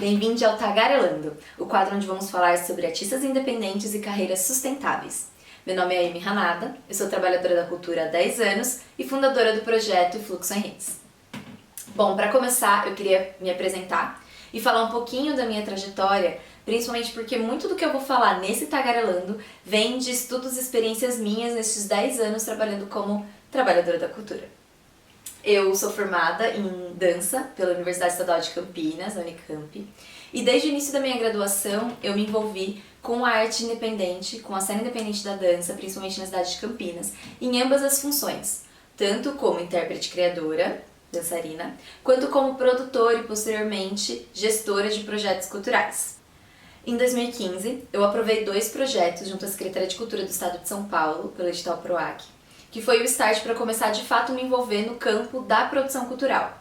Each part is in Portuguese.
Bem-vindo ao Tagarelando, o quadro onde vamos falar sobre artistas independentes e carreiras sustentáveis. Meu nome é Amy Hanada, eu sou trabalhadora da cultura há 10 anos e fundadora do projeto Fluxo em Redes. Bom, para começar, eu queria me apresentar e falar um pouquinho da minha trajetória, principalmente porque muito do que eu vou falar nesse Tagarelando vem de estudos e experiências minhas nesses 10 anos trabalhando como trabalhadora da cultura. Eu sou formada em dança pela Universidade Estadual de Campinas, a Unicamp, e desde o início da minha graduação eu me envolvi com a arte independente, com a cena independente da dança, principalmente na cidade de Campinas, em ambas as funções, tanto como intérprete criadora, dançarina, quanto como produtora e posteriormente gestora de projetos culturais. Em 2015, eu aprovei 2 projetos junto à Secretaria de Cultura do Estado de São Paulo, pelo edital PROAC, que foi o start para começar de fato me envolver no campo da produção cultural.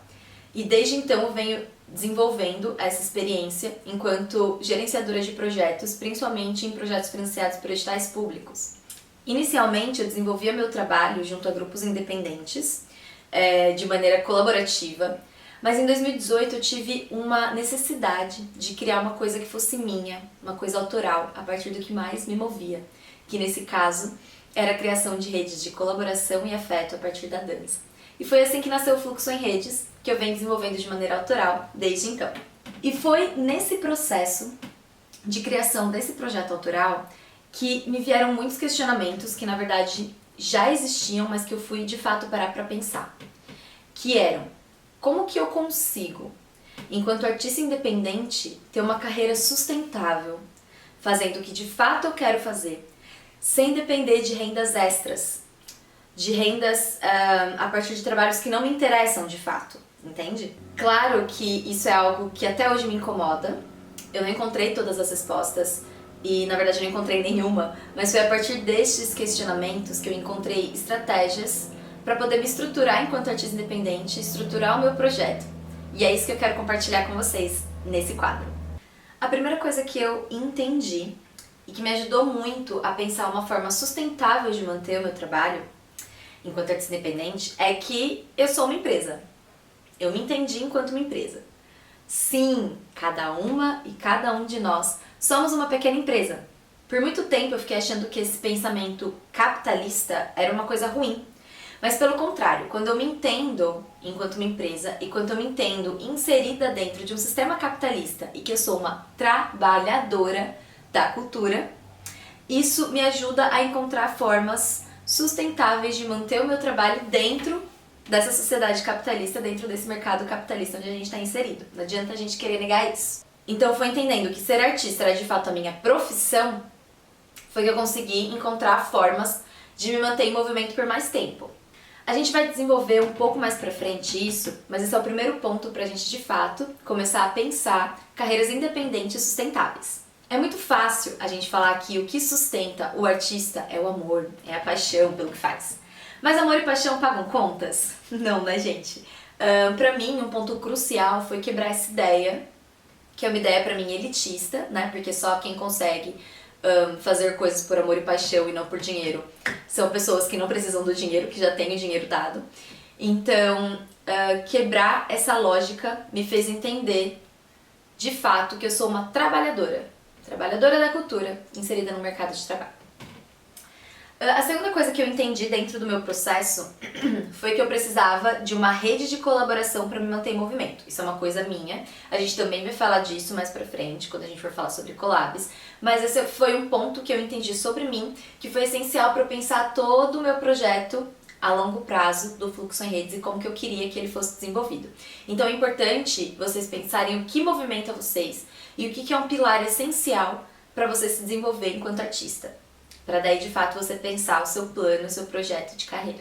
E desde então eu venho desenvolvendo essa experiência enquanto gerenciadora de projetos, principalmente em projetos financiados por editais públicos. Inicialmente eu desenvolvia meu trabalho junto a grupos independentes, de maneira colaborativa, mas em 2018 eu tive uma necessidade de criar uma coisa que fosse minha, uma coisa autoral, a partir do que mais me movia, que nesse caso era a criação de redes de colaboração e afeto a partir da dança. E foi assim que nasceu o Fluxo em Redes, que eu venho desenvolvendo de maneira autoral desde então. E foi nesse processo de criação desse projeto autoral que me vieram muitos questionamentos que na verdade já existiam, mas que eu fui de fato parar para pensar. Que eram: como que eu consigo, enquanto artista independente, ter uma carreira sustentável, fazendo o que de fato eu quero fazer, sem depender de rendas extras, de rendas a partir de trabalhos que não me interessam de fato, entende? Claro que isso é algo que até hoje me incomoda, eu não encontrei todas as respostas e na verdade eu não encontrei nenhuma, mas foi a partir destes questionamentos que eu encontrei estratégias para poder me estruturar enquanto artista independente, estruturar o meu projeto. E é isso que eu quero compartilhar com vocês nesse quadro. A primeira coisa que eu entendi e que me ajudou muito a pensar uma forma sustentável de manter o meu trabalho enquanto artista independente é que eu sou uma empresa. Eu me entendi enquanto uma empresa. Sim, cada uma e cada um de nós somos uma pequena empresa. Por muito tempo eu fiquei achando que esse pensamento capitalista era uma coisa ruim. Mas pelo contrário, quando eu me entendo enquanto uma empresa e quando eu me entendo inserida dentro de um sistema capitalista e que eu sou uma trabalhadora da cultura, isso me ajuda a encontrar formas sustentáveis de manter o meu trabalho dentro dessa sociedade capitalista, dentro desse mercado capitalista onde a gente está inserido. Não adianta a gente querer negar isso. Então foi entendendo que ser artista era de fato a minha profissão, foi que eu consegui encontrar formas de me manter em movimento por mais tempo. A gente vai desenvolver um pouco mais pra frente isso, mas esse é o primeiro ponto pra gente de fato começar a pensar carreiras independentes e sustentáveis. É muito fácil a gente falar que o que sustenta o artista é o amor, é a paixão pelo que faz. Mas amor e paixão pagam contas? Não, né, gente? Pra mim, um ponto crucial foi quebrar essa ideia, que é uma ideia pra mim elitista, né? Porque só quem consegue fazer coisas por amor e paixão e não por dinheiro são pessoas que não precisam do dinheiro, que já têm o dinheiro dado. Então, quebrar essa lógica me fez entender de fato que eu sou uma trabalhadora da cultura inserida no mercado de trabalho. A segunda coisa que eu entendi dentro do meu processo foi que eu precisava de uma rede de colaboração para me manter em movimento. Isso é uma coisa minha, a gente também vai falar disso mais pra frente, quando a gente for falar sobre collabs, mas esse foi um ponto que eu entendi sobre mim, que foi essencial para eu pensar todo o meu projeto a longo prazo do Fluxo em Redes e como que eu queria que ele fosse desenvolvido. Então é importante vocês pensarem o que movimenta vocês e o que é um pilar essencial para você se desenvolver enquanto artista, para daí de fato você pensar o seu plano, o seu projeto de carreira.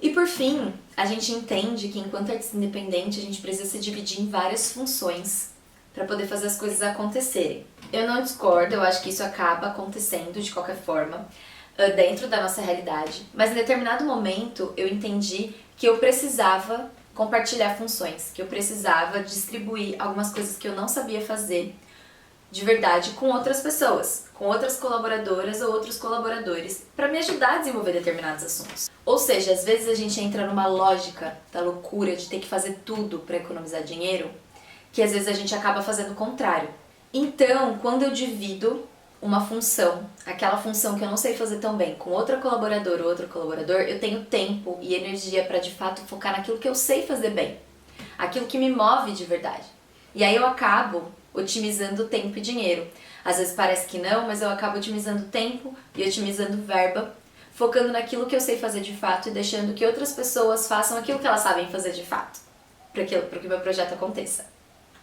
E por fim, a gente entende que enquanto artista independente a gente precisa se dividir em várias funções para poder fazer as coisas acontecerem. Eu não discordo, eu acho que isso acaba acontecendo de qualquer forma dentro da nossa realidade, mas em determinado momento eu entendi que eu precisava compartilhar funções, que eu precisava distribuir algumas coisas que eu não sabia fazer de verdade com outras pessoas, com outras colaboradoras ou outros colaboradores, para me ajudar a desenvolver determinados assuntos. Ou seja, às vezes a gente entra numa lógica da loucura de ter que fazer tudo para economizar dinheiro, que às vezes a gente acaba fazendo o contrário. Então, quando eu divido uma função, aquela função que eu não sei fazer tão bem, com outra colaboradora ou outro colaborador, eu tenho tempo e energia para de fato focar naquilo que eu sei fazer bem, aquilo que me move de verdade. E aí eu acabo otimizando tempo e dinheiro. Às vezes parece que não, mas eu acabo otimizando tempo e otimizando verba, focando naquilo que eu sei fazer de fato e deixando que outras pessoas façam aquilo que elas sabem fazer de fato, para que o meu projeto aconteça.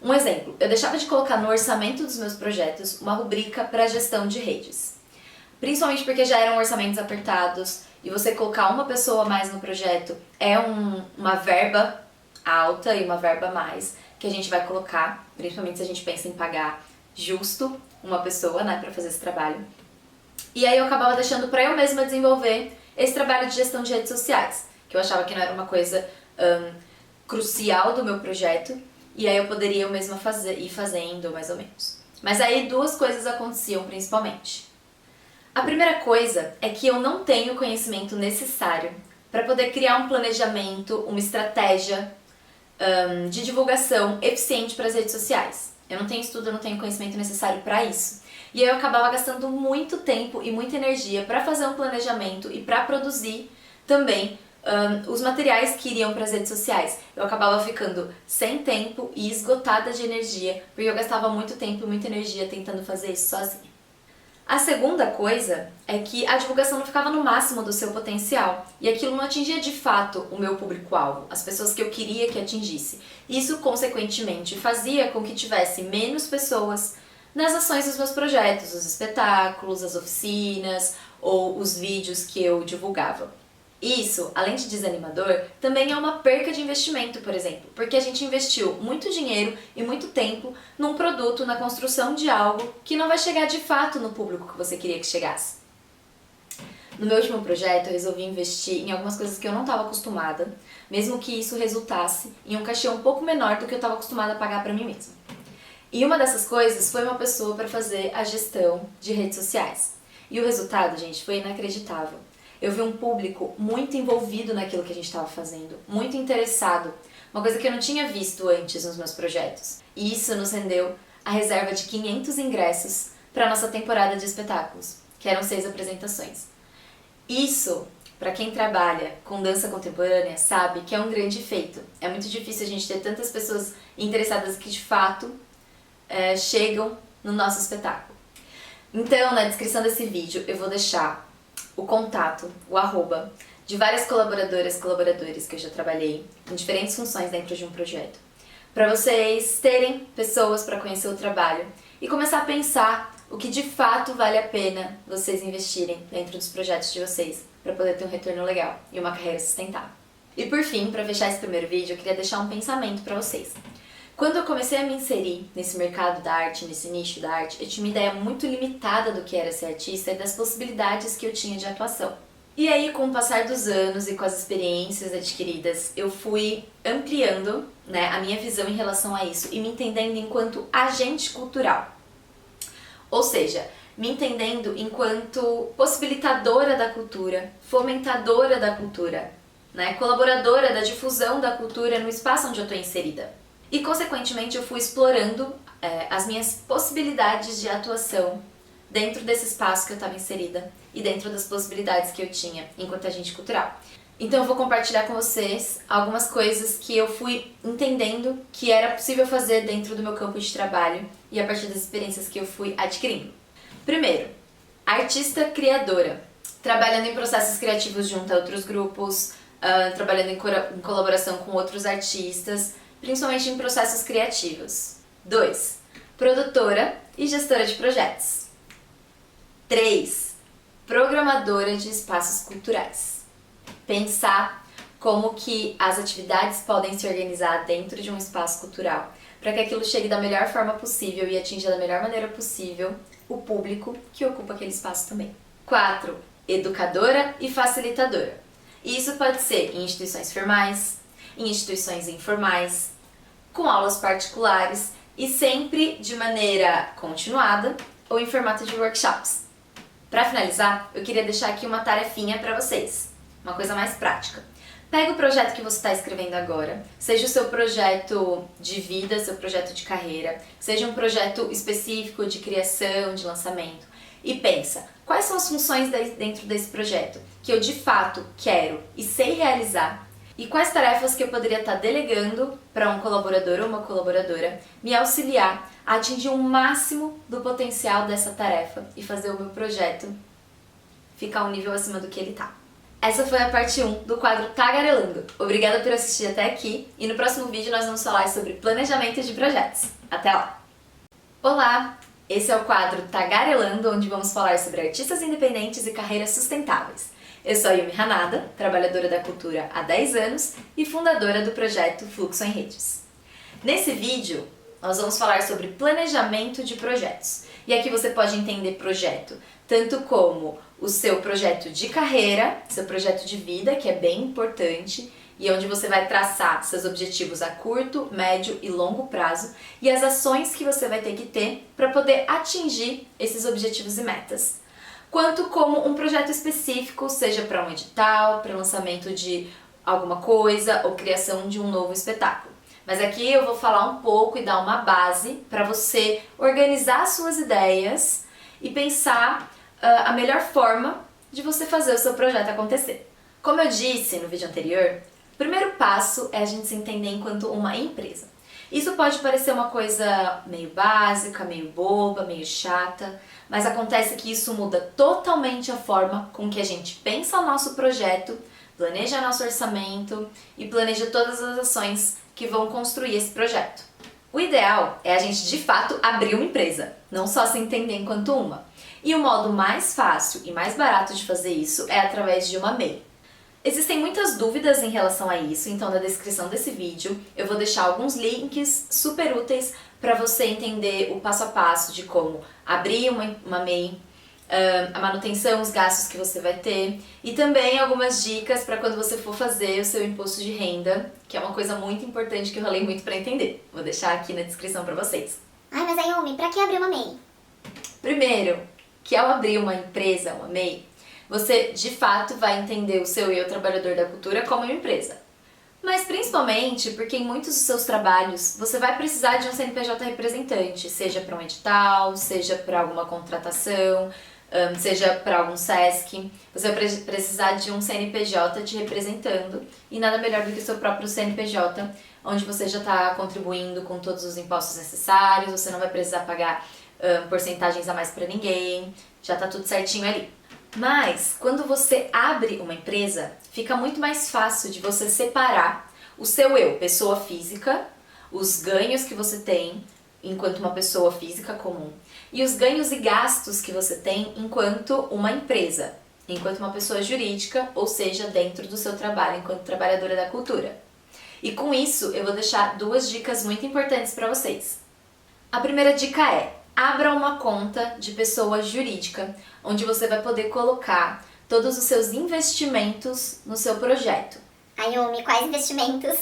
Um exemplo, eu deixava de colocar no orçamento dos meus projetos uma rubrica para gestão de redes. Principalmente porque já eram orçamentos apertados e você colocar uma pessoa a mais no projeto é uma verba alta e uma verba a mais que a gente vai colocar, principalmente se a gente pensa em pagar justo uma pessoa, né, para fazer esse trabalho. E aí eu acabava deixando para eu mesma desenvolver esse trabalho de gestão de redes sociais, que eu achava que não era uma coisa crucial do meu projeto, e aí eu poderia eu mesma ir fazendo, mais ou menos. Mas aí duas coisas aconteciam principalmente. A primeira coisa é que eu não tenho o conhecimento necessário para poder criar um planejamento, uma estratégia de divulgação eficiente para as redes sociais. Eu não tenho estudo, eu não tenho conhecimento necessário para isso. E aí eu acabava gastando muito tempo e muita energia para fazer um planejamento e para produzir também os materiais que iriam para as redes sociais. Eu acabava ficando sem tempo e esgotada de energia, porque eu gastava muito tempo e muita energia tentando fazer isso sozinha. A segunda coisa é que a divulgação não ficava no máximo do seu potencial e aquilo não atingia de fato o meu público-alvo, as pessoas que eu queria que atingisse. Isso, consequentemente, fazia com que tivesse menos pessoas nas ações dos meus projetos, os espetáculos, as oficinas ou os vídeos que eu divulgava. Isso, além de desanimador, também é uma perca de investimento, por exemplo, porque a gente investiu muito dinheiro e muito tempo num produto, na construção de algo que não vai chegar de fato no público que você queria que chegasse. No meu último projeto, eu resolvi investir em algumas coisas que eu não estava acostumada, mesmo que isso resultasse em um cachê um pouco menor do que eu estava acostumada a pagar para mim mesma. E uma dessas coisas foi uma pessoa para fazer a gestão de redes sociais. E o resultado, gente, foi inacreditável. Eu vi um público muito envolvido naquilo que a gente estava fazendo, muito interessado, uma coisa que eu não tinha visto antes nos meus projetos. E isso nos rendeu a reserva de 500 ingressos para a nossa temporada de espetáculos, que eram 6 apresentações. Isso, para quem trabalha com dança contemporânea, sabe que é um grande feito. É muito difícil a gente ter tantas pessoas interessadas que de fato chegam no nosso espetáculo. Então, na descrição desse vídeo, eu vou deixar o contato, o arroba, de várias colaboradoras, colaboradores que eu já trabalhei em diferentes funções dentro de um projeto, para vocês terem pessoas para conhecer o trabalho e começar a pensar o que de fato vale a pena vocês investirem dentro dos projetos de vocês, para poder ter um retorno legal e uma carreira sustentável. E por fim, para fechar esse primeiro vídeo, eu queria deixar um pensamento para vocês. Quando eu comecei a me inserir nesse mercado da arte, nesse nicho da arte, eu tinha uma ideia muito limitada do que era ser artista e das possibilidades que eu tinha de atuação. E aí, com o passar dos anos e com as experiências adquiridas, eu fui ampliando, a minha visão em relação a isso e me entendendo enquanto agente cultural. Ou seja, me entendendo enquanto possibilitadora da cultura, fomentadora da cultura, colaboradora da difusão da cultura no espaço onde eu estou inserida. E, consequentemente, eu fui explorando as minhas possibilidades de atuação dentro desse espaço que eu estava inserida e dentro das possibilidades que eu tinha enquanto agente cultural. Então eu vou compartilhar com vocês algumas coisas que eu fui entendendo que era possível fazer dentro do meu campo de trabalho e a partir das experiências que eu fui adquirindo. Primeiro, artista criadora, trabalhando em processos criativos junto a outros grupos, trabalhando em colaboração com outros artistas, principalmente em processos criativos. 2. Produtora e gestora de projetos. 3. Programadora de espaços culturais. Pensar como que as atividades podem se organizar dentro de um espaço cultural, para que aquilo chegue da melhor forma possível e atinja da melhor maneira possível o público que ocupa aquele espaço também. 4. Educadora e facilitadora. E isso pode ser em instituições formais, em instituições informais, com aulas particulares e sempre de maneira continuada ou em formato de workshops. Para finalizar, eu queria deixar aqui uma tarefinha para vocês, uma coisa mais prática. Pega o projeto que você está escrevendo agora, seja o seu projeto de vida, seu projeto de carreira, seja um projeto específico de criação, de lançamento, e pensa, quais são as funções dentro desse projeto que eu de fato quero e sei realizar, e quais tarefas que eu poderia estar delegando para um colaborador ou uma colaboradora me auxiliar a atingir o máximo do potencial dessa tarefa e fazer o meu projeto ficar um nível acima do que ele está. Essa foi a parte 1 do quadro Tagarelando. Obrigada por assistir até aqui e no próximo vídeo nós vamos falar sobre planejamento de projetos. Até lá! Olá! Esse é o quadro Tagarelando, onde vamos falar sobre artistas independentes e carreiras sustentáveis. Eu sou a Yumi Hanada, trabalhadora da cultura há 10 anos e fundadora do projeto Fluxo em Redes. Nesse vídeo, nós vamos falar sobre planejamento de projetos. E aqui você pode entender projeto tanto como o seu projeto de carreira, seu projeto de vida, que é bem importante, e onde você vai traçar seus objetivos a curto, médio e longo prazo, e as ações que você vai ter que ter para poder atingir esses objetivos e metas. Quanto como um projeto específico, seja para um edital, para lançamento de alguma coisa ou criação de um novo espetáculo. Mas aqui eu vou falar um pouco e dar uma base para você organizar suas ideias e pensar a melhor forma de você fazer o seu projeto acontecer. Como eu disse no vídeo anterior, o primeiro passo é a gente se entender enquanto uma empresa. Isso pode parecer uma coisa meio básica, meio boba, meio chata, mas acontece que isso muda totalmente a forma com que a gente pensa o nosso projeto, planeja nosso orçamento e planeja todas as ações que vão construir esse projeto. O ideal é a gente de fato abrir uma empresa, não só se entender enquanto uma. E o modo mais fácil e mais barato de fazer isso é através de uma MEI. Existem muitas dúvidas em relação a isso, então na descrição desse vídeo eu vou deixar alguns links super úteis para você entender o passo a passo de como abrir uma MEI, a manutenção, os gastos que você vai ter e também algumas dicas para quando você for fazer o seu imposto de renda, que é uma coisa muito importante que eu ralei muito para entender. Vou deixar aqui na descrição para vocês. Ai, mas aí, Yumi, pra que abrir uma MEI? Primeiro, que ao abrir uma empresa, uma MEI, você de fato vai entender o seu eu trabalhador da cultura como uma empresa. Mas principalmente porque em muitos dos seus trabalhos você vai precisar de um CNPJ representante, seja para um edital, seja para alguma contratação, seja para algum SESC. Você vai precisar de um CNPJ te representando e nada melhor do que o seu próprio CNPJ, onde você já está contribuindo com todos os impostos necessários, você não vai precisar pagar porcentagens a mais para ninguém, já está tudo certinho ali. Mas, quando você abre uma empresa, fica muito mais fácil de você separar o seu eu, pessoa física, os ganhos que você tem enquanto uma pessoa física comum e os ganhos e gastos que você tem enquanto uma empresa, enquanto uma pessoa jurídica, ou seja, dentro do seu trabalho enquanto trabalhadora da cultura. E com isso, eu vou deixar 2 dicas muito importantes para vocês. A primeira dica é: abra uma conta de pessoa jurídica, onde você vai poder colocar todos os seus investimentos no seu projeto. Ai, Yumi, quais investimentos?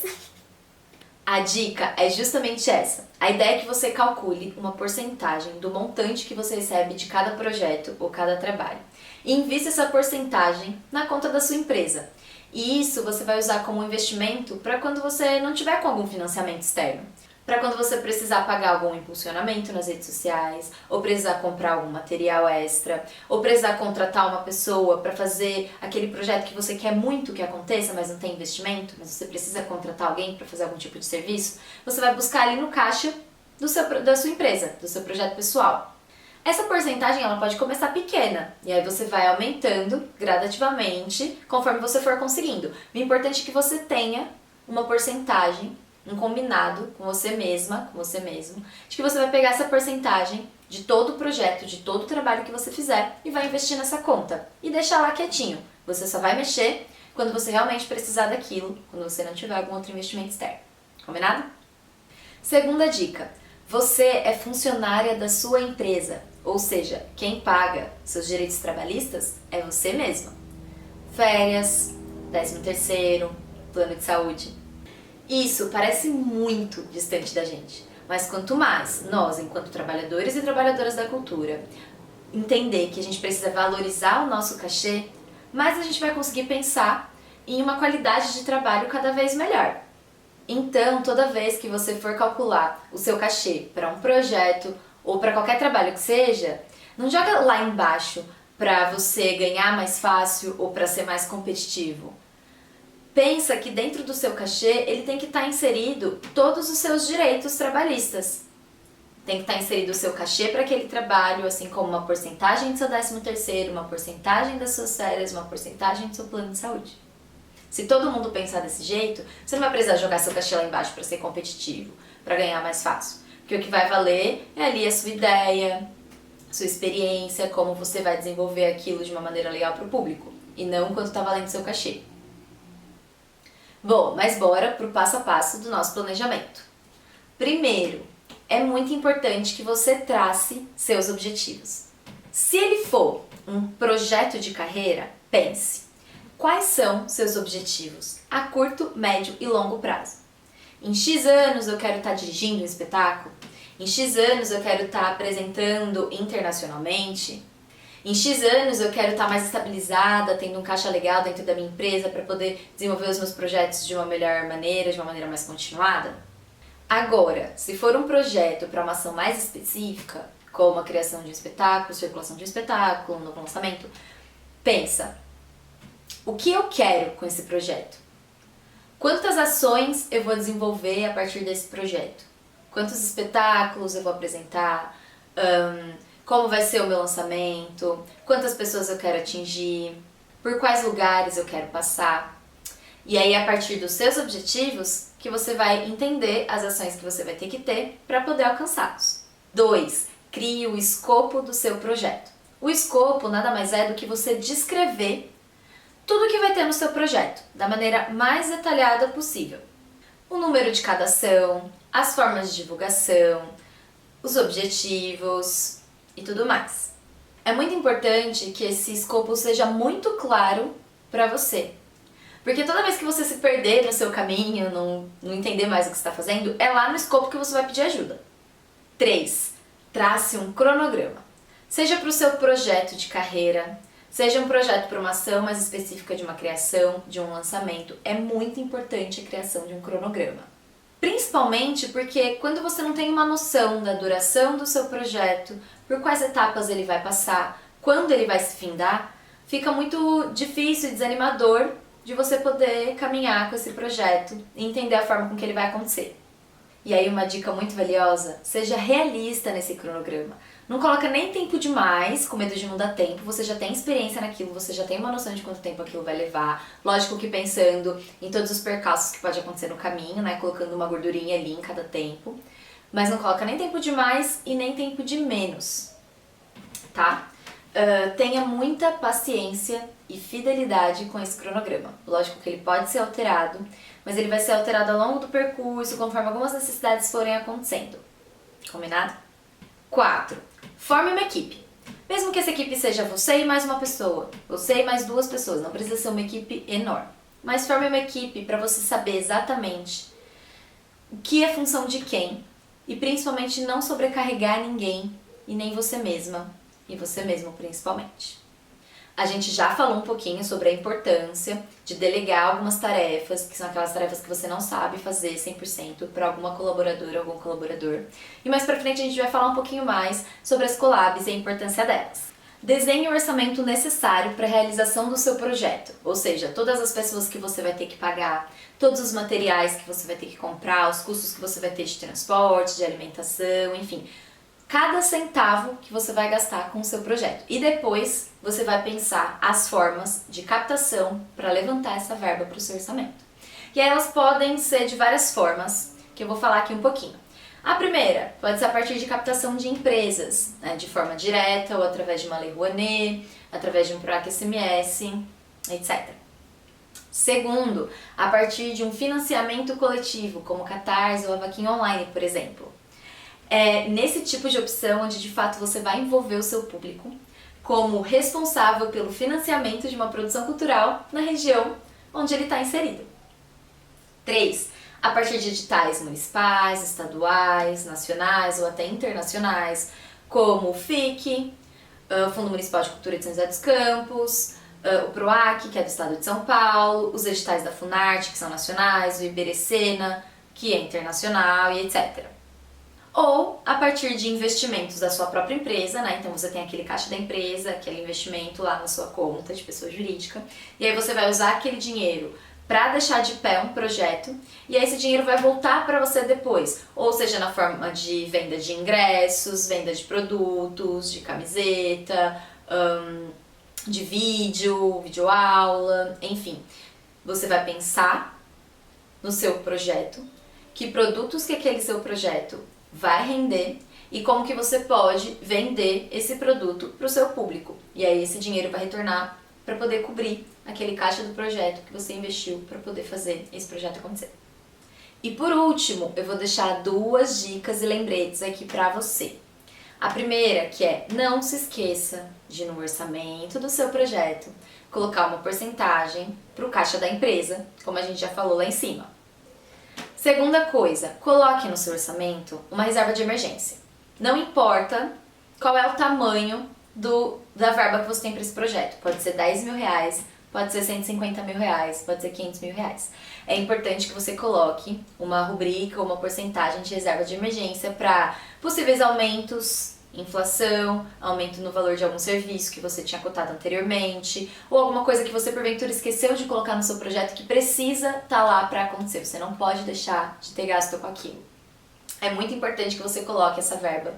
A dica é justamente essa. A ideia é que você calcule uma porcentagem do montante que você recebe de cada projeto ou cada trabalho e invista essa porcentagem na conta da sua empresa. E isso você vai usar como investimento para quando você não tiver com algum financiamento externo. Para quando você precisar pagar algum impulsionamento nas redes sociais, ou precisar comprar algum material extra, ou precisar contratar uma pessoa para fazer aquele projeto que você quer muito que aconteça, mas não tem investimento, mas você precisa contratar alguém para fazer algum tipo de serviço, você vai buscar ali no caixa da sua empresa, do seu projeto pessoal. Essa porcentagem ela pode começar pequena, e aí você vai aumentando gradativamente conforme você for conseguindo. O importante é que você tenha uma porcentagem, um combinado com você mesma, com você mesmo, de que você vai pegar essa porcentagem de todo o projeto, de todo o trabalho que você fizer e vai investir nessa conta e deixar lá quietinho. Você só vai mexer quando você realmente precisar daquilo, quando você não tiver algum outro investimento externo. Combinado? Segunda dica: você é funcionária da sua empresa, ou seja, quem paga seus direitos trabalhistas é você mesma. Férias, 13º, plano de saúde. Isso parece muito distante da gente, mas quanto mais nós, enquanto trabalhadores e trabalhadoras da cultura, entender que a gente precisa valorizar o nosso cachê, mais a gente vai conseguir pensar em uma qualidade de trabalho cada vez melhor. Então, toda vez que você for calcular o seu cachê para um projeto ou para qualquer trabalho que seja, não joga lá embaixo para você ganhar mais fácil ou para ser mais competitivo. Pensa que dentro do seu cachê ele tem que estar inserido todos os seus direitos trabalhistas. Tem que estar inserido o seu cachê para aquele trabalho, assim como uma porcentagem do seu 13º, uma porcentagem das suas férias, uma porcentagem do seu plano de saúde. Se todo mundo pensar desse jeito, você não vai precisar jogar seu cachê lá embaixo para ser competitivo, para ganhar mais fácil. Porque o que vai valer é ali a sua ideia, a sua experiência, como você vai desenvolver aquilo de uma maneira legal para o público, e não quanto está valendo seu cachê. Bom, mas bora pro passo a passo do nosso planejamento. Primeiro, é muito importante que você trace seus objetivos. Se ele for um projeto de carreira, pense: quais são seus objetivos a curto, médio e longo prazo? Em X anos eu quero estar dirigindo um espetáculo? Em X anos eu quero estar apresentando internacionalmente? Em X anos eu quero estar mais estabilizada, tendo um caixa legal dentro da minha empresa para poder desenvolver os meus projetos de uma melhor maneira, de uma maneira mais continuada? Agora, se for um projeto para uma ação mais específica, como a criação de um espetáculo, circulação de um espetáculo, um novo lançamento, pensa: o que eu quero com esse projeto? Quantas ações eu vou desenvolver a partir desse projeto? Quantos espetáculos eu vou apresentar? Como vai ser o meu lançamento? Quantas pessoas eu quero atingir? Por quais lugares eu quero passar? E aí, a partir dos seus objetivos, que você vai entender as ações que você vai ter que ter para poder alcançá-los. 2. Crie o escopo do seu projeto. O escopo nada mais é do que você descrever tudo que vai ter no seu projeto, da maneira mais detalhada possível. O número de cada ação, as formas de divulgação, os objetivos e tudo mais. É muito importante que esse escopo seja muito claro para você. Porque toda vez que você se perder no seu caminho, não entender mais o que você está fazendo, é lá no escopo que você vai pedir ajuda. 3. Trace um cronograma. Seja para o seu projeto de carreira, seja um projeto para uma ação mais específica de uma criação, de um lançamento, é muito importante a criação de um cronograma. Principalmente porque quando você não tem uma noção da duração do seu projeto, por quais etapas ele vai passar, quando ele vai se findar, fica muito difícil e desanimador de você poder caminhar com esse projeto e entender a forma com que ele vai acontecer. E aí uma dica muito valiosa: seja realista nesse cronograma. Não coloca nem tempo demais, com medo de não dar tempo, você já tem experiência naquilo, você já tem uma noção de quanto tempo aquilo vai levar. Lógico que pensando em todos os percalços que pode acontecer no caminho, né, colocando uma gordurinha ali em cada tempo. Mas não coloca nem tempo de mais e nem tempo de menos, tá? Tenha muita paciência e fidelidade com esse cronograma. Lógico que ele pode ser alterado, mas ele vai ser alterado ao longo do percurso, conforme algumas necessidades forem acontecendo. Combinado? 4. Forme uma equipe. Mesmo que essa equipe seja você e mais uma pessoa, você e mais 2 pessoas, não precisa ser uma equipe enorme. Mas forme uma equipe para você saber exatamente o que é função de quem e principalmente não sobrecarregar ninguém e nem você mesma. E você mesmo, principalmente. A gente já falou um pouquinho sobre a importância de delegar algumas tarefas, que são aquelas tarefas que você não sabe fazer 100% para alguma colaboradora ou algum colaborador. E mais pra frente a gente vai falar um pouquinho mais sobre as collabs e a importância delas. Desenhe o orçamento necessário para a realização do seu projeto, ou seja, todas as pessoas que você vai ter que pagar, todos os materiais que você vai ter que comprar, os custos que você vai ter de transporte, de alimentação, enfim, cada centavo que você vai gastar com o seu projeto. E depois você vai pensar as formas de captação para levantar essa verba para o seu orçamento. E aí elas podem ser de várias formas, que eu vou falar aqui um pouquinho. A primeira pode ser a partir de captação de empresas, né, de forma direta ou através de uma Lei Rouanet, através de um PROAC SMS, etc. Segundo, a partir de um financiamento coletivo, como Catarse ou a Vaquinha Online, por exemplo. É nesse tipo de opção onde de fato você vai envolver o seu público como responsável pelo financiamento de uma produção cultural na região onde ele está inserido. 3. A partir de editais municipais, estaduais, nacionais ou até internacionais, como o FIC, Fundo Municipal de Cultura de São José dos Campos, o PROAC, que é do estado de São Paulo, os editais da Funarte, que são nacionais, o Iberecena, que é internacional e etc. Ou a partir de investimentos da sua própria empresa, né? Então você tem aquele caixa da empresa, aquele investimento lá na sua conta de pessoa jurídica, e aí você vai usar aquele dinheiro para deixar de pé um projeto, e aí esse dinheiro vai voltar para você depois, ou seja, na forma de venda de ingressos, venda de produtos, de camiseta, de vídeo, videoaula, enfim. Você vai pensar no seu projeto, que produtos que aquele seu projeto vai render e como que você pode vender esse produto para o seu público. E aí esse dinheiro vai retornar para poder cobrir aquele caixa do projeto que você investiu para poder fazer esse projeto acontecer. E por último, eu vou deixar 2 dicas e lembretes aqui para você. A primeira, que é não se esqueça de, no orçamento do seu projeto, colocar uma porcentagem para o caixa da empresa, como a gente já falou lá em cima. Segunda coisa, coloque no seu orçamento uma reserva de emergência. Não importa qual é o tamanho da verba que você tem para esse projeto. Pode ser 10 mil reais, pode ser 150 mil reais, pode ser 500 mil reais. É importante que você coloque uma rubrica ou uma porcentagem de reserva de emergência para possíveis aumentos, inflação, aumento no valor de algum serviço que você tinha cotado anteriormente, ou alguma coisa que você porventura esqueceu de colocar no seu projeto que precisa estar lá para acontecer. Você não pode deixar de ter gasto com aquilo. É muito importante que você coloque essa verba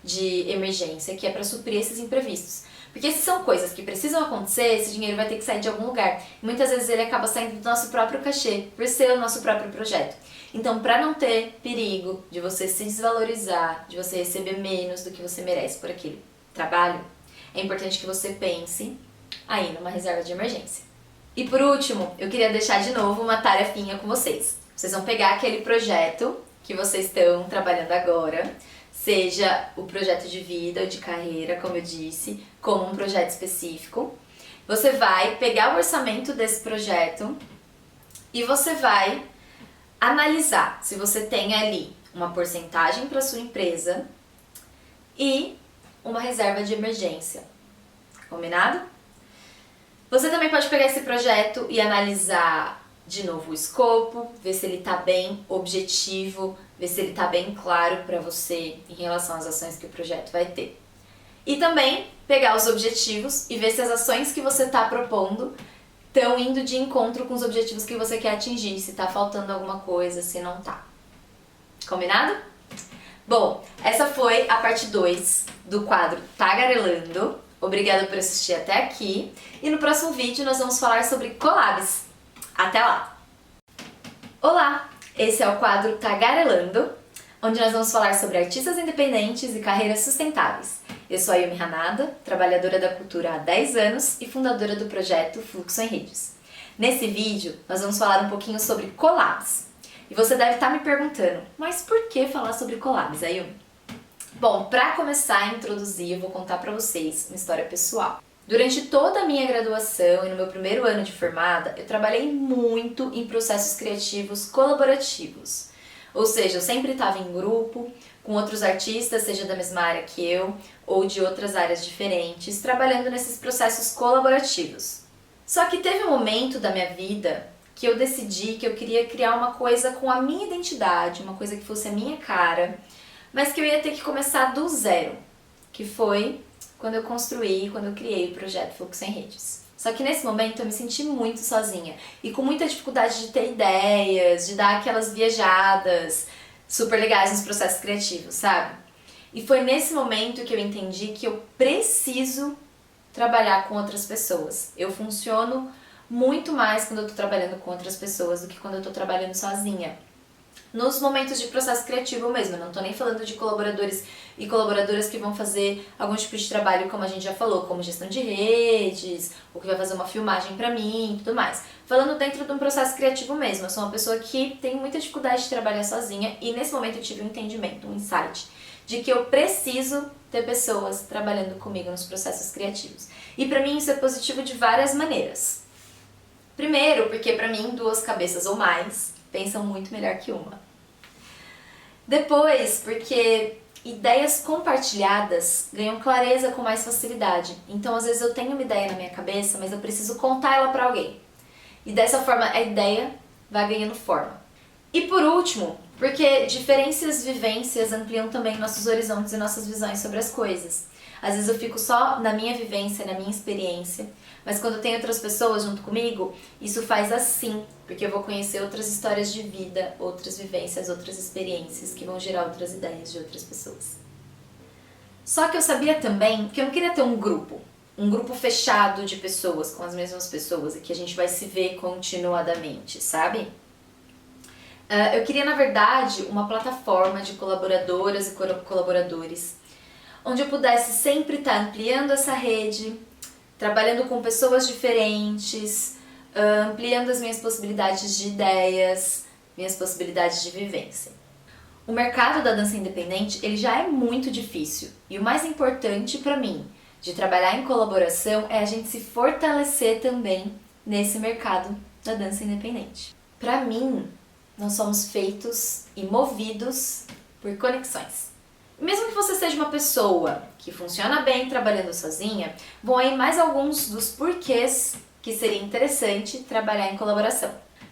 de emergência, que é para suprir esses imprevistos. Porque se são coisas que precisam acontecer, esse dinheiro vai ter que sair de algum lugar. E muitas vezes ele acaba saindo do nosso próprio cachê, por ser o nosso próprio projeto. Então, para não ter perigo de você se desvalorizar, de você receber menos do que você merece por aquele trabalho, é importante que você pense aí numa reserva de emergência. E por último, eu queria deixar de novo uma tarefinha com vocês. Vocês vão pegar aquele projeto que vocês estão trabalhando agora, seja o projeto de vida ou de carreira, como eu disse, como um projeto específico. Você vai pegar o orçamento desse projeto e você vai analisar se você tem ali uma porcentagem para sua empresa e uma reserva de emergência. Combinado? Você também pode pegar esse projeto e analisar de novo o escopo, ver se ele está bem objetivo, ver se ele está bem claro para você em relação às ações que o projeto vai ter. E também pegar os objetivos e ver se as ações que você está propondo estão indo de encontro com os objetivos que você quer atingir, se está faltando alguma coisa, se não está. Combinado? Bom, essa foi a parte 2 do quadro Tagarelando. Obrigada por assistir até aqui. E no próximo vídeo nós vamos falar sobre collabs. Até lá! Olá! Esse é o quadro Tagarelando, onde nós vamos falar sobre artistas independentes e carreiras sustentáveis. Eu sou a Yumi Hanada, trabalhadora da cultura há 10 anos e fundadora do projeto Fluxo em Redes. Nesse vídeo, nós vamos falar um pouquinho sobre collabs. E você deve estar me perguntando, mas por que falar sobre collabs, Yumi? Bom, para começar a introduzir, eu vou contar para vocês uma história pessoal. Durante toda a minha graduação e no meu primeiro ano de formada, eu trabalhei muito em processos criativos colaborativos. Ou seja, eu sempre estava em grupo, com outros artistas, seja da mesma área que eu, ou de outras áreas diferentes, trabalhando nesses processos colaborativos. Só que teve um momento da minha vida que eu decidi que eu queria criar uma coisa com a minha identidade, uma coisa que fosse a minha cara, mas que eu ia ter que começar do zero, que foi quando eu criei o projeto Fluxo em Redes. Só que nesse momento eu me senti muito sozinha e com muita dificuldade de ter ideias, de dar aquelas viajadas super legais nos processos criativos, sabe? E foi nesse momento que eu entendi que eu preciso trabalhar com outras pessoas. Eu funciono muito mais quando eu tô trabalhando com outras pessoas do que quando eu tô trabalhando sozinha. Nos momentos de processo criativo mesmo, eu não tô nem falando de colaboradores e colaboradoras que vão fazer algum tipo de trabalho, como a gente já falou, como gestão de redes, ou que vai fazer uma filmagem pra mim e tudo mais. Falando dentro de um processo criativo mesmo, eu sou uma pessoa que tem muita dificuldade de trabalhar sozinha e nesse momento eu tive um entendimento, um insight, de que eu preciso ter pessoas trabalhando comigo nos processos criativos. E pra mim isso é positivo de várias maneiras. Primeiro, porque pra mim 2 cabeças ou mais pensam muito melhor que uma. Depois, porque ideias compartilhadas ganham clareza com mais facilidade. Então, às vezes eu tenho uma ideia na minha cabeça, mas eu preciso contar ela para alguém. E dessa forma a ideia vai ganhando forma. E por último, porque diferentes vivências ampliam também nossos horizontes e nossas visões sobre as coisas. Às vezes eu fico só na minha vivência, na minha experiência, mas quando eu tenho outras pessoas junto comigo, isso faz assim, porque eu vou conhecer outras histórias de vida, outras vivências, outras experiências que vão gerar outras ideias de outras pessoas. Só que eu sabia também que eu não queria ter um grupo fechado de pessoas, com as mesmas pessoas, e que a gente vai se ver continuadamente, sabe? Eu queria, na verdade, uma plataforma de colaboradoras e colaboradores, onde eu pudesse sempre estar ampliando essa rede, trabalhando com pessoas diferentes, ampliando as minhas possibilidades de ideias, minhas possibilidades de vivência. O mercado da dança independente, ele já é muito difícil, e o mais importante para mim de trabalhar em colaboração é a gente se fortalecer também nesse mercado da dança independente. Para mim, nós somos feitos e movidos por conexões. Mesmo que você seja uma pessoa que funciona bem trabalhando sozinha, vão aí mais alguns dos porquês que seria interessante trabalhar em colaboração.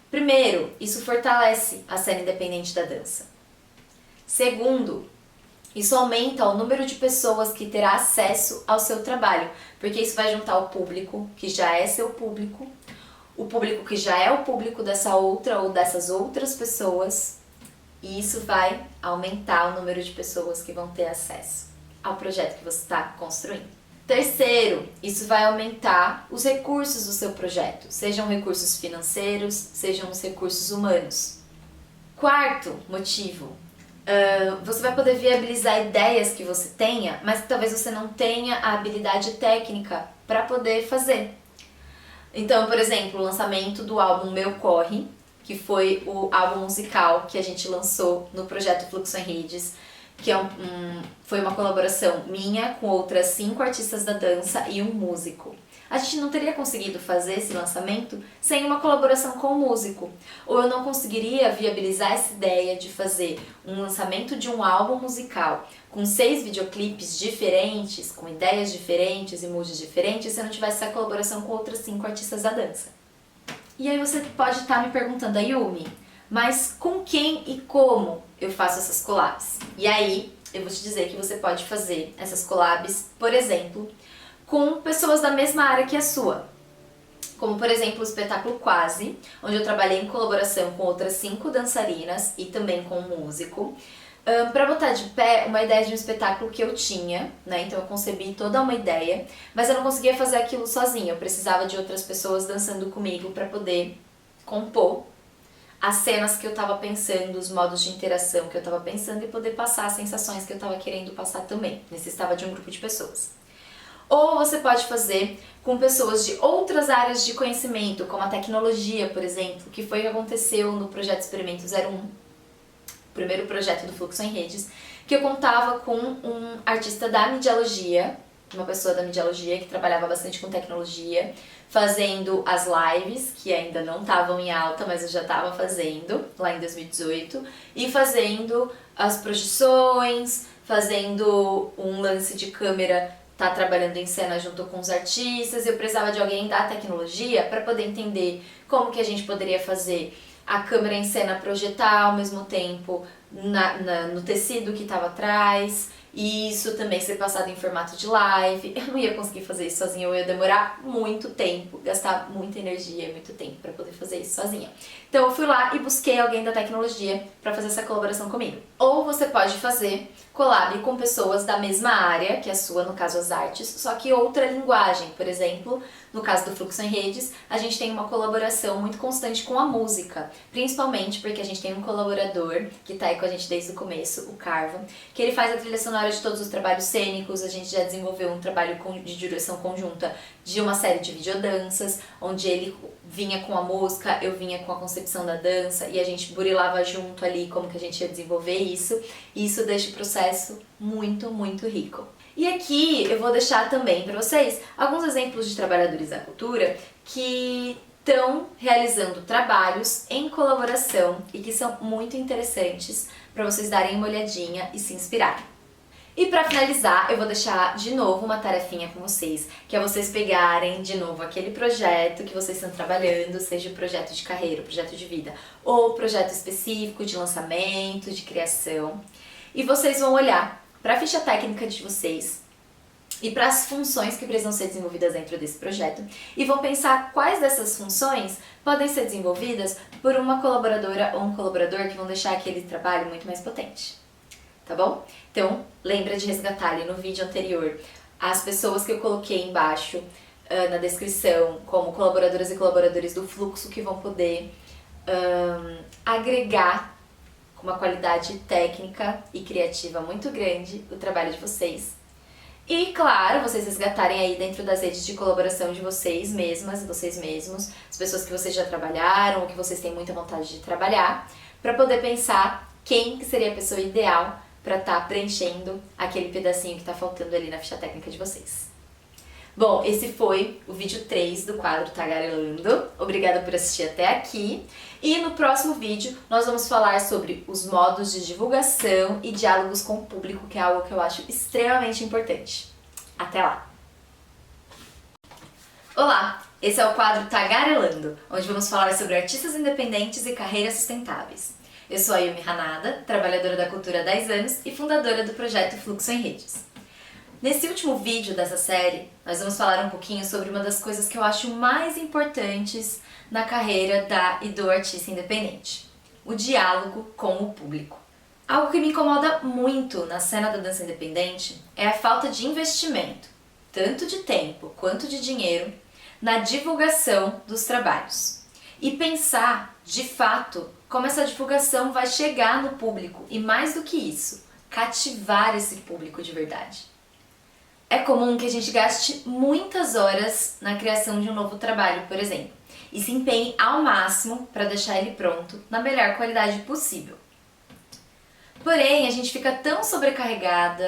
Primeiro, isso fortalece a cena independente da dança. Segundo, isso aumenta o número de pessoas que terá acesso ao seu trabalho, porque isso vai juntar o público, que já é seu público, o público que já é o público dessa outra ou dessas outras pessoas, e isso vai aumentar o número de pessoas que vão ter acesso ao projeto que você está construindo. Terceiro, isso vai aumentar os recursos do seu projeto, sejam recursos financeiros, sejam os recursos humanos. Quarto motivo, você vai poder viabilizar ideias que você tenha, mas que talvez você não tenha a habilidade técnica para poder fazer. Então, por exemplo, o lançamento do álbum Meu Corre, que foi o álbum musical que a gente lançou no projeto Fluxo em Redes, que foi uma colaboração minha com outras 5 artistas da dança e um músico. A gente não teria conseguido fazer esse lançamento sem uma colaboração com o músico, ou eu não conseguiria viabilizar essa ideia de fazer um lançamento de um álbum musical com 6 videoclipes diferentes, com ideias diferentes e moods diferentes, se eu não tivesse essa colaboração com outras 5 artistas da dança. E aí você pode estar me perguntando, Ayumi, mas com quem e como eu faço essas collabs? E aí eu vou te dizer que você pode fazer essas collabs, por exemplo, com pessoas da mesma área que a sua. Como, por exemplo, o espetáculo Quase, onde eu trabalhei em colaboração com outras 5 dançarinas e também com um músico, para botar de pé uma ideia de um espetáculo que eu tinha, né? Então eu concebi toda uma ideia, mas eu não conseguia fazer aquilo sozinha, eu precisava de outras pessoas dançando comigo para poder compor as cenas que eu estava pensando, os modos de interação que eu estava pensando e poder passar as sensações que eu estava querendo passar também. Necessitava de um grupo de pessoas. Ou você pode fazer com pessoas de outras áreas de conhecimento, como a tecnologia, por exemplo, que foi o que aconteceu no Projeto Experimento 01, o primeiro projeto do Fluxo em Redes, que eu contava com um artista da mediologia, uma pessoa da mediologia que trabalhava bastante com tecnologia, fazendo as lives, que ainda não estavam em alta, mas eu já estava fazendo lá em 2018, e fazendo as projeções, fazendo um lance de câmera, tá trabalhando em cena junto com os artistas. Eu precisava de alguém da tecnologia para poder entender como que a gente poderia fazer a câmera em cena projetar ao mesmo tempo no tecido que estava atrás, e isso também ser passado em formato de live. Eu não ia conseguir fazer isso sozinha, eu ia demorar muito tempo, gastar muita energia e muito tempo para poder fazer isso sozinha. Então eu fui lá e busquei alguém da tecnologia para fazer essa colaboração comigo. Ou você pode fazer collab com pessoas da mesma área que a sua, no caso as artes, só que outra linguagem. Por exemplo, no caso do Fluxo em Redes, a gente tem uma colaboração muito constante com a música, principalmente porque a gente tem um colaborador que tá aí com a gente desde o começo, o Carva, que ele faz a trilha sonora de todos os trabalhos cênicos. A gente já desenvolveu um trabalho de direção conjunta de uma série de videodanças, onde ele vinha com a música, eu vinha com a concepção da dança, e a gente burilava junto ali como que a gente ia desenvolver isso, e isso deixa o processo muito, muito rico. E aqui eu vou deixar também para vocês alguns exemplos de trabalhadores da cultura que estão realizando trabalhos em colaboração e que são muito interessantes para vocês darem uma olhadinha e se inspirarem. E para finalizar, eu vou deixar de novo uma tarefinha com vocês, que é vocês pegarem de novo aquele projeto que vocês estão trabalhando, seja projeto de carreira, projeto de vida, ou projeto específico de lançamento, de criação, e vocês vão olhar para a ficha técnica de vocês e para as funções que precisam ser desenvolvidas dentro desse projeto e vão pensar quais dessas funções podem ser desenvolvidas por uma colaboradora ou um colaborador que vão deixar aquele trabalho muito mais potente. Tá bom? Então, lembra de resgatar ali no vídeo anterior as pessoas que eu coloquei embaixo na descrição como colaboradoras e colaboradores do fluxo que vão poder agregar com uma qualidade técnica e criativa muito grande o trabalho de vocês. E, claro, vocês resgatarem aí dentro das redes de colaboração de vocês mesmas e vocês mesmos, as pessoas que vocês já trabalharam ou que vocês têm muita vontade de trabalhar, para poder pensar quem que seria a pessoa ideal para estar preenchendo aquele pedacinho que está faltando ali na ficha técnica de vocês. Bom, esse foi o vídeo 3 do quadro Tagarelando. Obrigada por assistir até aqui. E no próximo vídeo nós vamos falar sobre os modos de divulgação e diálogos com o público, que é algo que eu acho extremamente importante. Até lá! Olá! Esse é o quadro Tagarelando, onde vamos falar sobre artistas independentes e carreiras sustentáveis. Eu sou a Yumi Hanada, trabalhadora da cultura há 10 anos e fundadora do projeto Fluxo em Redes. Nesse último vídeo dessa série, nós vamos falar um pouquinho sobre uma das coisas que eu acho mais importantes na carreira e do artista independente: o diálogo com o público. Algo que me incomoda muito na cena da dança independente é a falta de investimento, tanto de tempo quanto de dinheiro, na divulgação dos trabalhos. E pensar, de fato, como essa divulgação vai chegar no público e, mais do que isso, cativar esse público de verdade. É comum que a gente gaste muitas horas na criação de um novo trabalho, por exemplo, e se empenhe ao máximo para deixar ele pronto na melhor qualidade possível. Porém, a gente fica tão sobrecarregado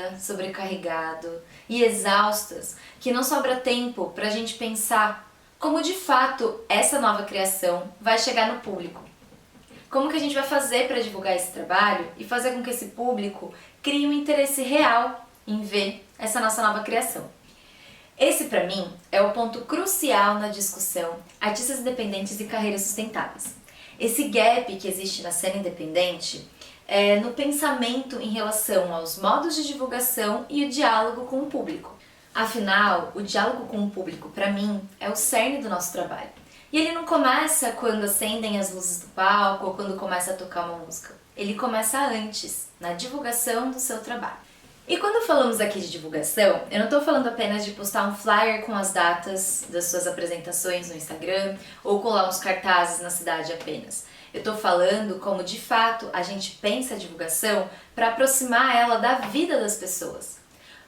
e exaustas que não sobra tempo para a gente pensar como de fato essa nova criação vai chegar no público. Como que a gente vai fazer para divulgar esse trabalho e fazer com que esse público crie um interesse real em ver essa nossa nova criação. Esse, para mim, é o ponto crucial na discussão artistas independentes e carreiras sustentáveis. Esse gap que existe na cena independente é no pensamento em relação aos modos de divulgação e o diálogo com o público. Afinal, o diálogo com o público, para mim, é o cerne do nosso trabalho. E ele não começa quando acendem as luzes do palco ou quando começa a tocar uma música. Ele começa antes, na divulgação do seu trabalho. E quando falamos aqui de divulgação, eu não estou falando apenas de postar um flyer com as datas das suas apresentações no Instagram ou colar uns cartazes na cidade apenas. Eu estou falando como, de fato, a gente pensa a divulgação para aproximar ela da vida das pessoas.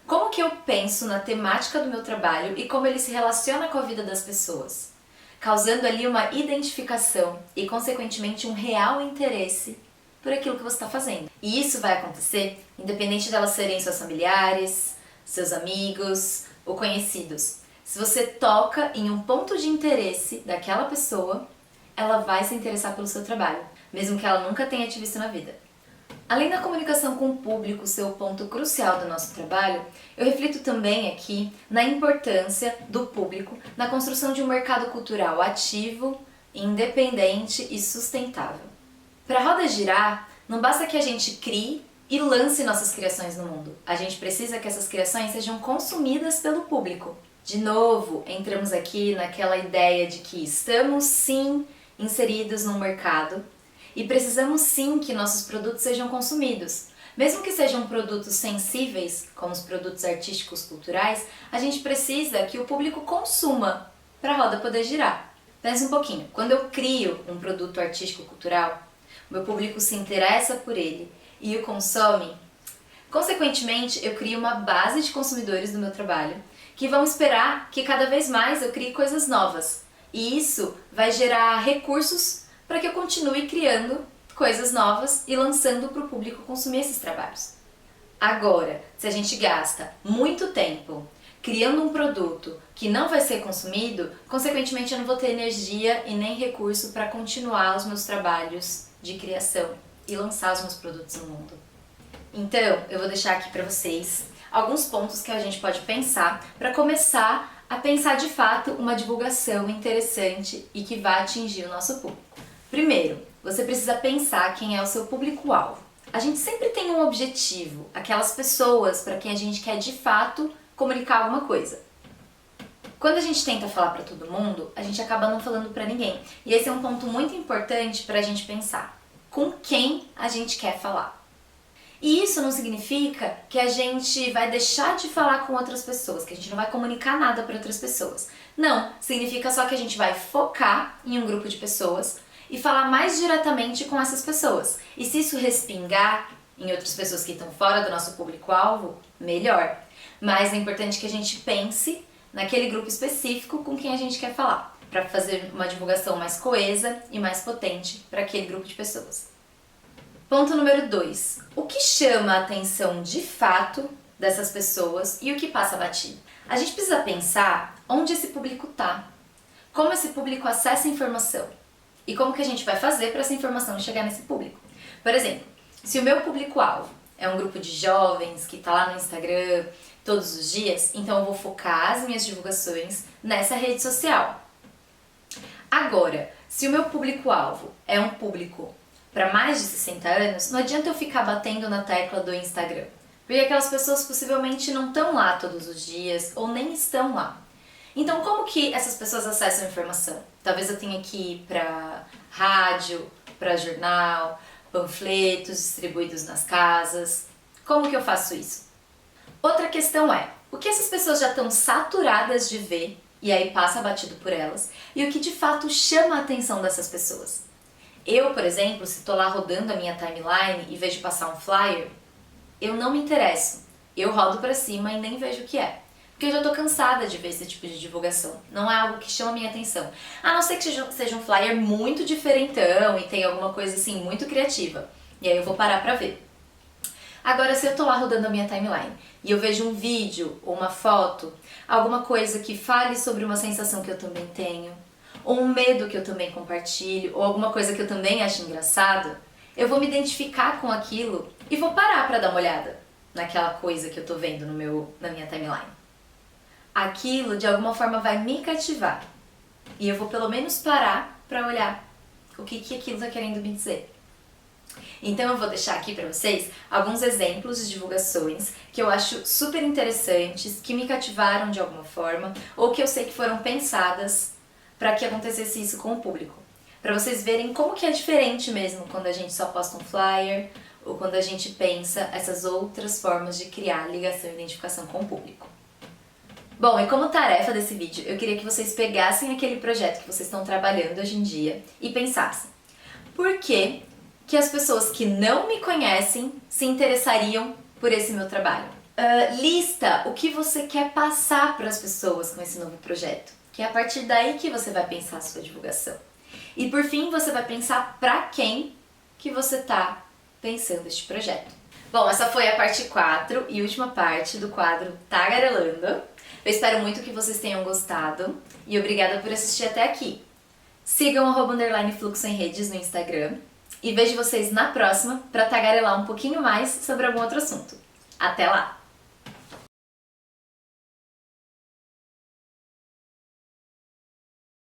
Como que eu penso na temática do meu trabalho e como ele se relaciona com a vida das pessoas, causando ali uma identificação e, consequentemente, um real interesse por aquilo que você está fazendo. E isso vai acontecer independente delas serem seus familiares, seus amigos ou conhecidos. Se você toca em um ponto de interesse daquela pessoa, ela vai se interessar pelo seu trabalho, mesmo que ela nunca tenha te visto na vida. Além da comunicação com o público ser o ponto crucial do nosso trabalho, eu reflito também aqui na importância do público na construção de um mercado cultural ativo, independente e sustentável. Para a roda girar, não basta que a gente crie e lance nossas criações no mundo. A gente precisa que essas criações sejam consumidas pelo público. De novo, entramos aqui naquela ideia de que estamos sim inseridos num mercado e precisamos sim que nossos produtos sejam consumidos. Mesmo que sejam produtos sensíveis, como os produtos artísticos culturais, a gente precisa que o público consuma para a roda poder girar. Pensa um pouquinho, quando eu crio um produto artístico cultural, o meu público se interessa por ele e o consome, consequentemente eu crio uma base de consumidores do meu trabalho que vão esperar que cada vez mais eu crie coisas novas. E isso vai gerar recursos para que eu continue criando coisas novas e lançando para o público consumir esses trabalhos. Agora, se a gente gasta muito tempo criando um produto que não vai ser consumido, consequentemente eu não vou ter energia e nem recurso para continuar os meus trabalhos de criação e lançar os meus produtos no mundo. Então, eu vou deixar aqui para vocês alguns pontos que a gente pode pensar para começar a pensar de fato uma divulgação interessante e que vá atingir o nosso público. Primeiro, você precisa pensar quem é o seu público-alvo. A gente sempre tem um objetivo, aquelas pessoas para quem a gente quer de fato comunicar alguma coisa. Quando a gente tenta falar para todo mundo, a gente acaba não falando para ninguém. E esse é um ponto muito importante para a gente pensar. Com quem a gente quer falar? E isso não significa que a gente vai deixar de falar com outras pessoas, que a gente não vai comunicar nada para outras pessoas. Não, significa só que a gente vai focar em um grupo de pessoas e falar mais diretamente com essas pessoas. E se isso respingar em outras pessoas que estão fora do nosso público-alvo, melhor. Mas é importante que a gente pense naquele grupo específico com quem a gente quer falar, para fazer uma divulgação mais coesa e mais potente para aquele grupo de pessoas. Ponto número 2. O que chama a atenção de fato dessas pessoas e o que passa batido? A gente precisa pensar onde esse público está, como esse público acessa a informação e como que a gente vai fazer para essa informação chegar nesse público. Por exemplo, se o meu público-alvo é um grupo de jovens que está lá no Instagram todos os dias, então eu vou focar as minhas divulgações nessa rede social. Agora, se o meu público-alvo é um público para mais de 60 anos, não adianta eu ficar batendo na tecla do Instagram, porque aquelas pessoas possivelmente não estão lá todos os dias ou nem estão lá. Então, como que essas pessoas acessam a informação? Talvez eu tenha que ir para rádio, para jornal, panfletos distribuídos nas casas. Como que eu faço isso? Outra questão é, o que essas pessoas já estão saturadas de ver e aí passa batido por elas, e o que de fato chama a atenção dessas pessoas? Eu, por exemplo, se estou lá rodando a minha timeline e vejo passar um flyer, eu não me interesso. Eu rodo para cima e nem vejo o que é. Porque eu já estou cansada de ver esse tipo de divulgação. Não é algo que chama a minha atenção. A não ser que seja um flyer muito diferentão e tenha alguma coisa assim muito criativa. E aí eu vou parar para ver. Agora, se eu estou lá rodando a minha timeline e eu vejo um vídeo ou uma foto, alguma coisa que fale sobre uma sensação que eu também tenho, ou um medo que eu também compartilho, ou alguma coisa que eu também acho engraçado, eu vou me identificar com aquilo e vou parar para dar uma olhada naquela coisa que eu tô vendo na minha timeline. Aquilo de alguma forma vai me cativar e eu vou pelo menos parar para olhar o que aquilo tá querendo me dizer. Então eu vou deixar aqui para vocês alguns exemplos de divulgações que eu acho super interessantes, que me cativaram de alguma forma, ou que eu sei que foram pensadas para que acontecesse isso com o público. Para vocês verem como que é diferente mesmo quando a gente só posta um flyer ou quando a gente pensa essas outras formas de criar ligação e identificação com o público. Bom, e como tarefa desse vídeo, eu queria que vocês pegassem aquele projeto que vocês estão trabalhando hoje em dia e pensassem: por que as pessoas que não me conhecem se interessariam por esse meu trabalho? Lista o que você quer passar para as pessoas com esse novo projeto, que é a partir daí que você vai pensar a sua divulgação. E por fim, você vai pensar para quem que você está pensando este projeto. Bom, essa foi a parte 4 e última parte do quadro Tagarelando. Eu espero muito que vocês tenham gostado e obrigada por assistir até aqui. Sigam @_fluxo em redes no Instagram e vejo vocês na próxima para tagarelar um pouquinho mais sobre algum outro assunto. Até lá!